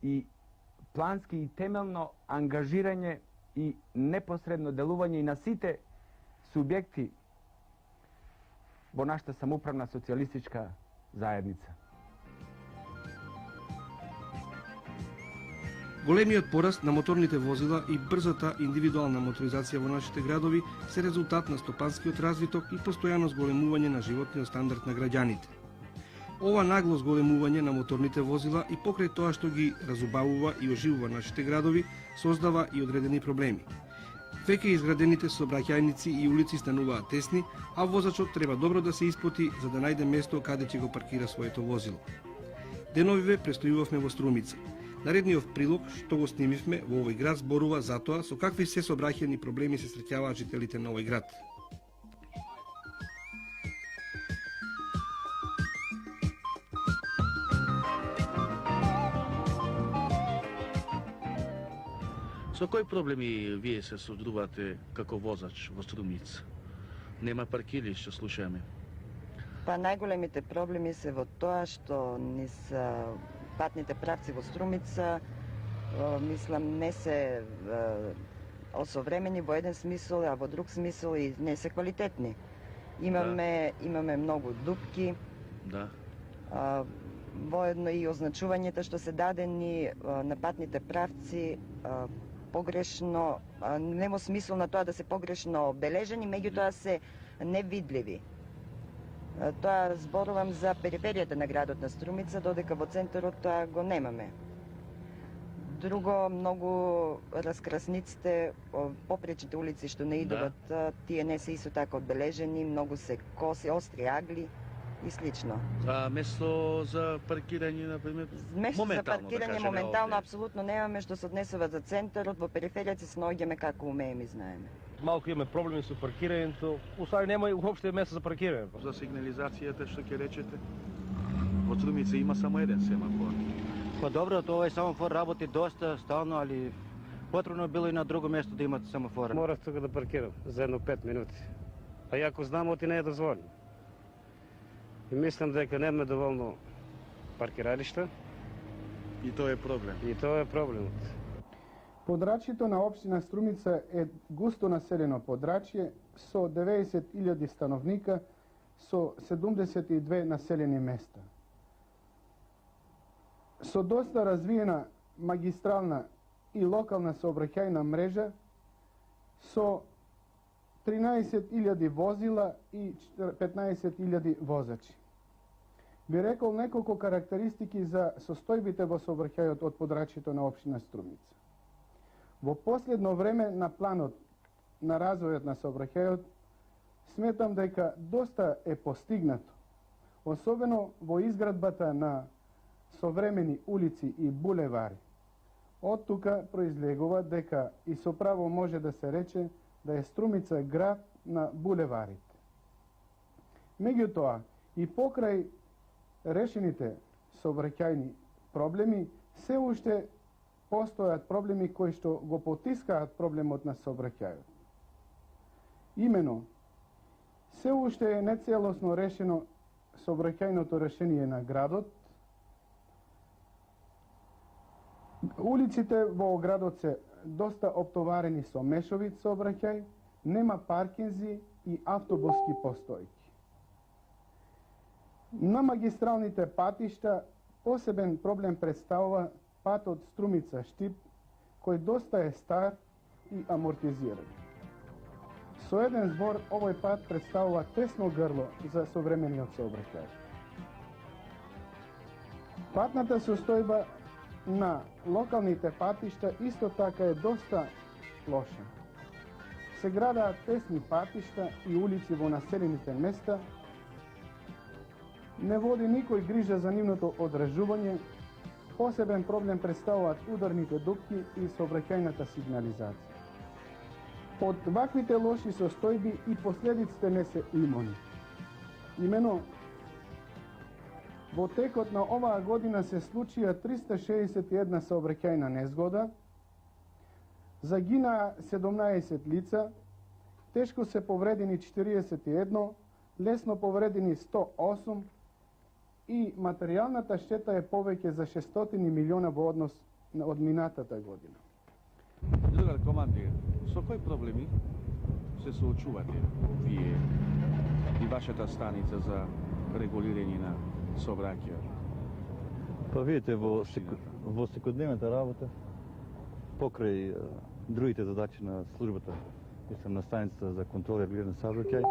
и плански и темелно ангажирање и непосредно делување и на сите субјекти во нашата самоуправна социјалистичка заедница. Големиот пораст на моторните возила и брзата индивидуална моторизација во нашите градови се резултат на стопанскиот развиток и постојано зголемување на животниот стандард на граѓаните. Ова нагло зголемување на моторните возила и покрај тоа што ги разубавува и оживува нашите градови, создава и одредени проблеми. Веќе изградените сообраќајници и улици стануваат тесни, а возачот треба добро да се испоти за да најде место каде ќе го паркира своето возило. Деновиве престојувавме во Струмица. Наредниот прилог што го снимивме во овој град зборува за тоа со какви се сообраќајни проблеми се среќаваат жителите на овој град. Со кои проблеми вие се содрувате како возач во Струмица? Нема паркириште, слушаме. Па најголемите проблеми се во тоа што низ патните правци во Струмица, мислам, не се осовремени во еден смисол, а во друг смисол и не се квалитетни. Имаме многу дупки. Да. Воедно и означувањето што се дадени на патните правци погрешно, нема смисол на тоа да се погрешно обележени, меѓутоа се невидливи. Тоа зборувам за периферијата на градот на Струмица, додека во центарот тоа го немаме. Друго, многу раскрасниците, попречните улици што не идуваат, тие не се исто така одбележени, многу се коси, остри агли и слично. А место за паркирање, например, место за да паркирање моментално апсолутно немаме, што се однесува за центарот, во периферијата се наоѓаме како умееме и знаеме. Малку имаме проблеми со паркирањето, усари нема уопште место за паркирање. За сигнализацијата што ќе речете? Во Струмица има само еден семафор. Па добро, овој семафор работи доста стално, али потребно било и на друго место да имате семафор. Морав тука да паркирам за едно 5 минути. А јако знам, оти не е дозволено. И мислам дека нема доволно паркиралишта. И тоа е проблем. И тоа е проблемот. Подрачјето на општина Струмица е густо населено подрачје со 90.000 становника со 72 населени места. Со доста развиена магистрална и локална сообраќајна мрежа со 13.000 возила и 15.000 возачи. Би рекол неколку карактеристики за состојбите во сообраќајот од подрачјето на општина Струмица. Во последно време на планот на развојот на сообраќајот сметам дека доста е постигнато, особено во изградбата на современи улици и булевари. Од тука произлегува дека и со право може да се рече да е Струмица град на булеварите. Меѓутоа, и покрај решените сообраќајни проблеми, се уште постојат проблеми кои што го потискаат проблемот на сообраќајот. Имено, се уште е нецелосно решено сообраќајното решение на градот. Улиците во градот се доста оптоварени со мешовит сообраќај, нема паркинзи и автобуски постојки. На магистралните патишта посебен проблем представува патот Струмица-Штип, кој доста е стар и амортизиран. Со еден збор, овој пат представува тесно грло за современиот сообраќај. Патната состојба на локалните патишта исто така е доста лоша. Се градаат тесни патишта и улици во населените места, не води никој грижа за нивното одржување. Посебен проблем представуваат ударните дупки и сообраќајната сигнализација. Од ваквите лоши состојби и последиците не се имуни. Имено, во текот на оваа година се случија 361 сообраќајна незгода, загинаа 17 лица, тешко се повредени 41, лесно повредени 108 и материјалната штета е повеќе за 600 милиона во однос од минатата година. Другар командир, со кои проблеми се соочувате вие и вашата станица за регулирање на сообраќајот? Па видите, во секојдневната работа, покрај другите задачи на службата, мислам на станицата за контрол и регулирање на сообраќај,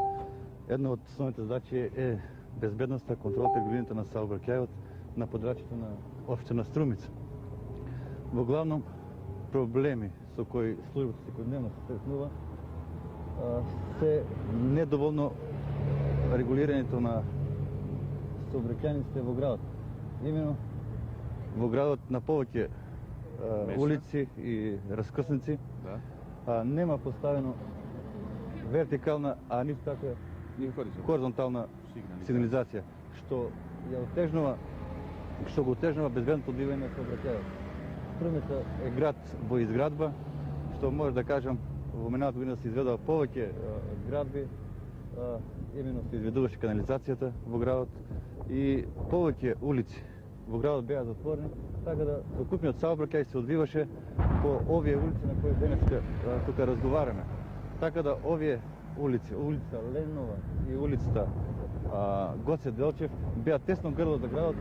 една од основните задачи е безбедноста, контролот и регулирањето на сообраќајот на подрачјето на општина Струмица. Во главном проблеми со кои службата секојдневно се сретнува се недоволно регулирањето на сообраќајниците во градот. Имено во градот на повеќе улици и раскрсници нема поставено вертикална, а ниту така хоризонтална сигнализација, што го отежнува безбедното одвивање на сообраќајот. Струмица е град во изградба, што може да кажам, во минатата година се изведува повеќе градби, именно се изведуваше канализацијата во градот и повеќе улици во градот беа затворени, така да сокупниот сообраќај се одвиваше по овие улици на кои денеска тука разговараме. Така да овие улици, улица Ленова и улицата Гоце Делчев беа тесно грдло за градот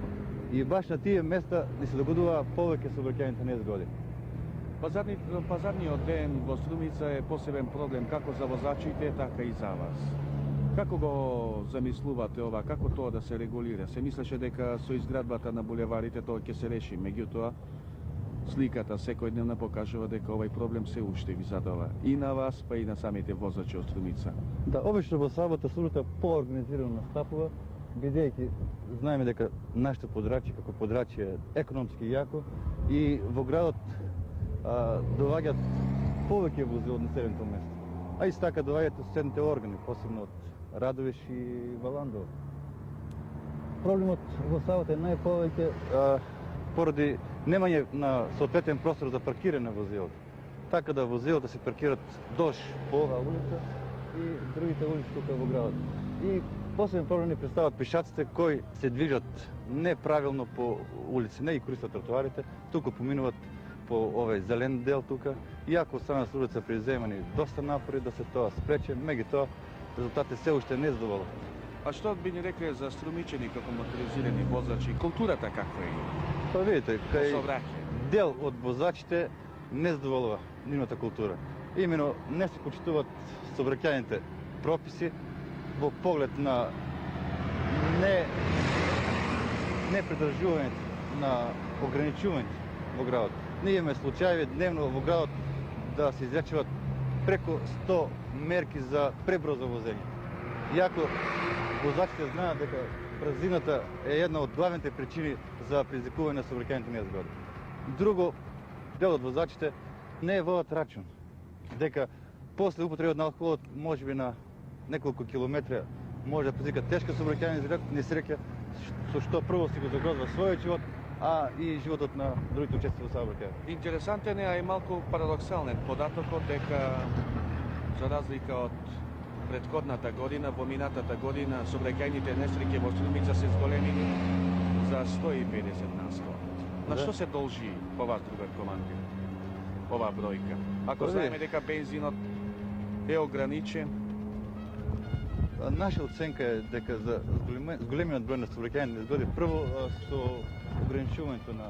и баш на тие места ни се догодува повеќе сообраќајните незгоди. Пазарниот ден во Струмица е посебен проблем како за возачите, така и за вас. Како го замислувате ова, како тоа да се регулира? Се мислеше дека со изградбата на булеварите тоа ќе се реши, меѓутоа сликата секојдневна покажува дека овај проблем се уште ви задава и на вас, па и на самите возачи од Струмица. Да, обично во сабота службата поорганизирано настапува, бидејќи знаеме дека нашето подрачје како подрачје е економски јако и во градот доваѓаат повеќе возила од населеното место. А исто така доваѓаат од соседните органи, посебно од Радовиш и Валандово. Проблемот во сабота е најповеќе поради немање на соодветен простор за паркирање на возилата. Така да возилата се паркираат долж по оваа улица и другите улици тука во градот. И посебен проблем ни представаат пешаците кои се движат неправилно по улици, не ги користат тротоарите, туку поминуваат по овој зелен дел тука. Иако страна службата преземани доста напори да се тоа спрече, меѓутоа резултатите се уште не задоволуваат. А што би ни рекле за струмичени како моторизирани возачи? Културата каква е? Па видите, кај дел од возачите не задоволува нивната култура. Имено не се почитуваат сообраќајните прописи во поглед на не придржувањето на ограничувањето во градот. Ние имаме случаи дневно во градот да се изречуваат преку 100 мерки за пребрзо возење. Иако возачите знаат дека брзината е една од главните причини за предизвикување на сообраќајните незгоди. Друго, дел од возачите не водат рачун дека после употребата на алкохолот можеби на неколку километри може да предизвика тешка сообраќајна несреќа, со што прво си го загрозва својот живот, а и животот на другите учесници во сообраќајот. Интересантен е, а и малку парадоксален податокот дека за разлика од претходната година, во минатата година сообраќајните несреќи во Струмица се зголемени за 150%. На што се должи по вас, другар командир, оваа бројка? Ако знаеме дека бензинот е ограничен? Наша оценка е дека за зголемиот број на сообраќајни незгоди, прво со ограничувањето на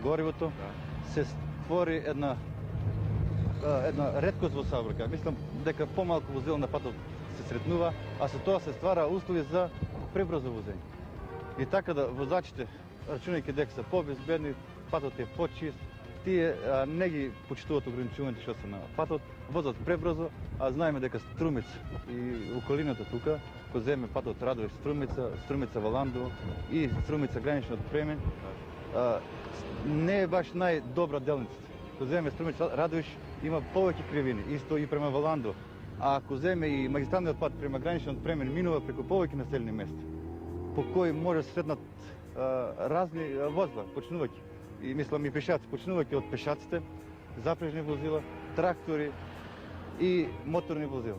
горивото се створи една реткост во сообраќај. Мислам дека помалку возила на патот се сретнува, а со тоа се ствара услови за пребрзо возење. И така да возачите, рачунајќи дека се побезбедни, патот е почист, тие не ги почитуваат ограничувањето што се на патот, возат пребрзо, а знаеме дека Струмица и околината тука, кој земе патот Радовиш Струмица, Струмица Валандово и Струмица граничниот Премен, не е баш најдобра делницата. Кој земе Струмица Радовиш има повеќе кривини, исто и према Валандово. А ако земе и магистралниот пат према граничниот Премен минува преку повеќе населени места, по кои може да се сретнат разни возила, почнувајќи. И мислам и пешаци, почнувајќи од пешаците, запрежни возила, трактори и моторни возила.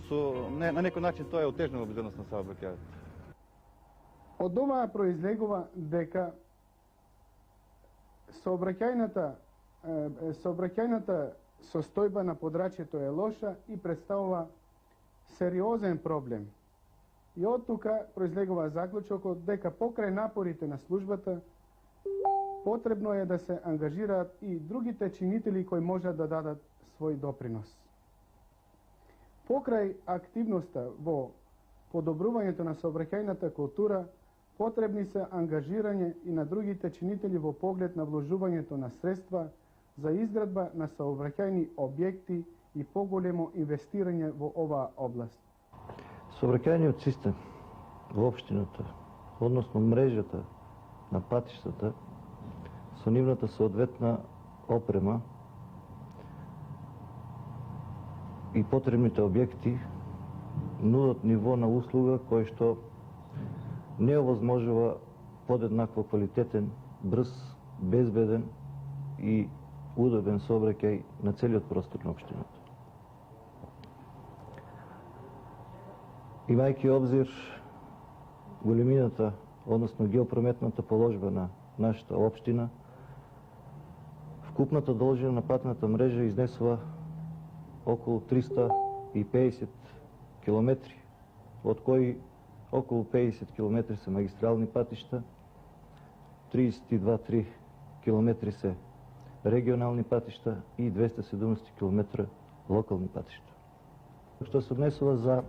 На некој начин тоа е отежнува безбедност на сообраќајот. Од оваа произлегува дека Сообраќајната состојба на подрачјето е лоша и представува сериозен проблем. И од тука произлегува заклучокот дека покрај напорите на службата потребно е да се ангажираат и другите чинители кои можат да дадат свој допринос. Покрај активноста во подобрувањето на сообраќајната култура, потребни се ангажирање и на другите чинители во поглед на вложувањето на средства за изградба на сообраќајни објекти и поголемо инвестирање во оваа област. Сообраќајниот систем во општината, односно мрежата на патиштата, со нивната соодветна опрема и потребните објекти нудат ниво на услуга кој што не овозможува подеднакво квалитетен, брз, безбеден и удобен сообраќај на целиот простор на општината. Имајќи обзир големината, односно геопрометната положба на нашата општина, вкупната должина на патната мрежа изнесува околу 350 километри, од кои околу 50 километри се магистрални патишта, 32-3 километри се регионални патишта и 270 километра локални патишта. Што се однесува за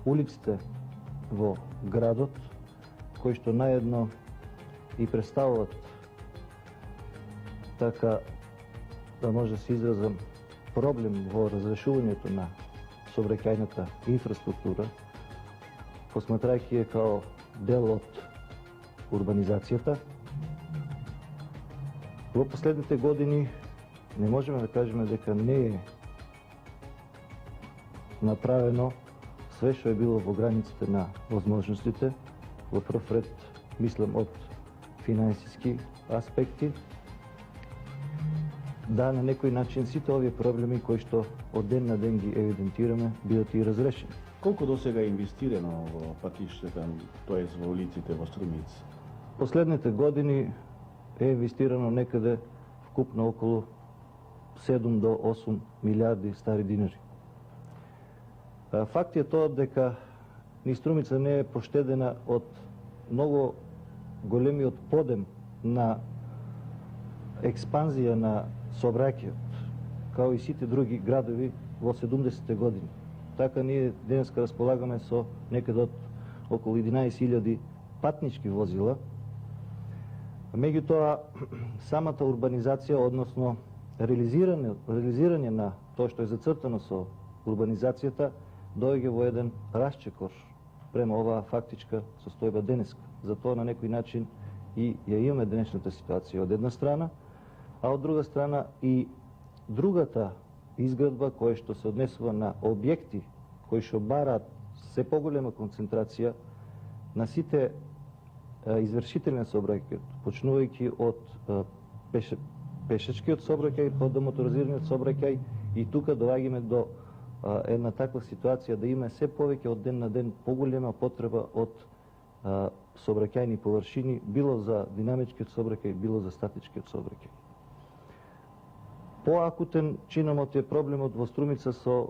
улиците во градот, кои што наедно и представуваат, така да може да се изразам, проблем во разрешувањето на сообраќајната инфраструктура, посматрајќи ја као дел од урбанизацијата. Во последните години не можеме да кажеме дека не е направено све што е било во границите на возможностите, во прв ред мислам од финансиски аспекти, да на некој начин сите овие проблеми кои што од ден на ден ги евидентираме бидат и разрешени. Колку до сега е инвестирано во патиштата, тоест во улиците во Струмица? Последните години е инвестирано некаде вкупно околу 7 до 8 милиарди стари динари. Факт е тоа дека ни Струмица не е поштедена од многу големиот подем на експанзија на сообраќајот, као и сите други градови во 70-те години. Така ние денеска располагаме со некаде од околу 11.000 патнички возила. Меѓутоа, самата урбанизација, односно реализирање на тоа што е зацртано со урбанизацијата, доаѓа во еден расчекор према оваа фактичка состојба денеска. Затоа на некој начин и ја имаме денешната ситуација од една страна, а од друга страна и другата изградба која што се однесува на објекти кои што бараат се поголема концентрација на сите извршители на сообраќајот, почнувајќи од пешачкиот сообраќај, па до моторизираниот сообраќај, и тука доаѓаме до една таква ситуација да има се повеќе од ден на ден поголема потреба од сообраќајни површини, било за динамичкиот сообраќај, било за статичкиот сообраќај. Поакутен чиномот е проблемот во Струмица со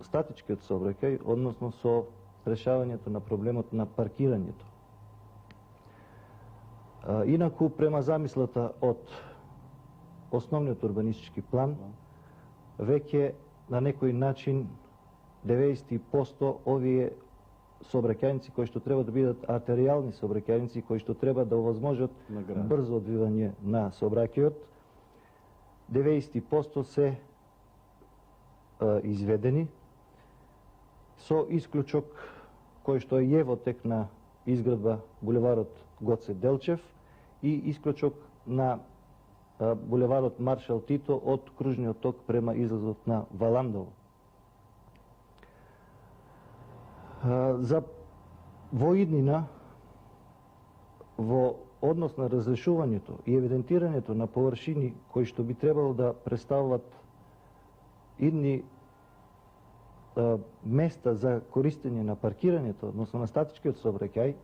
статичкиот сообраќај, односно со решавањето на проблемот на паркирањето. Инаку, према замислата од основниот урбанистички план, веќе на некој начин 90% овие сообраќајници кои што треба да бидат артеријални сообраќајници, кои што треба да овозможат брзо одвивање на сообраќајот, 90% се изведени, со исклучок кој што е во тек на изградба булеварот Гоце Делчев и исклучок на булеварот Маршал Тито од кружниот ток према излазот на Валандово. За воиднина во однос на разрешувањето и евидентирањето на површини кои што би требало да представуваат идни места за користење на паркирањето, односно на статичкиот сообраќај,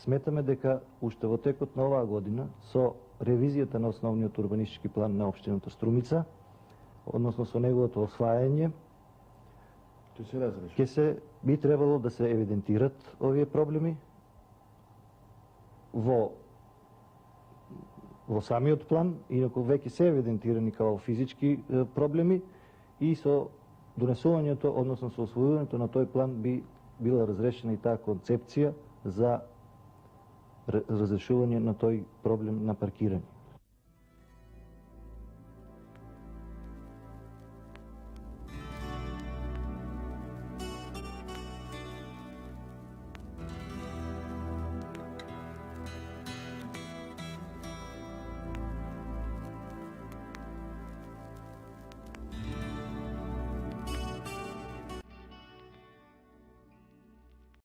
сметаме дека уште во текот на оваа година со ревизијата на основниот урбанистички план на општината Струмица, односно со неговото освајање, би требало да се евидентират овие проблеми во самиот план, инаку веќе се евидентирани као физички проблеми и со донесувањето, односно со освојувањето на тој план би била разрешена и таа концепција за разрешување на тој проблем на паркирање.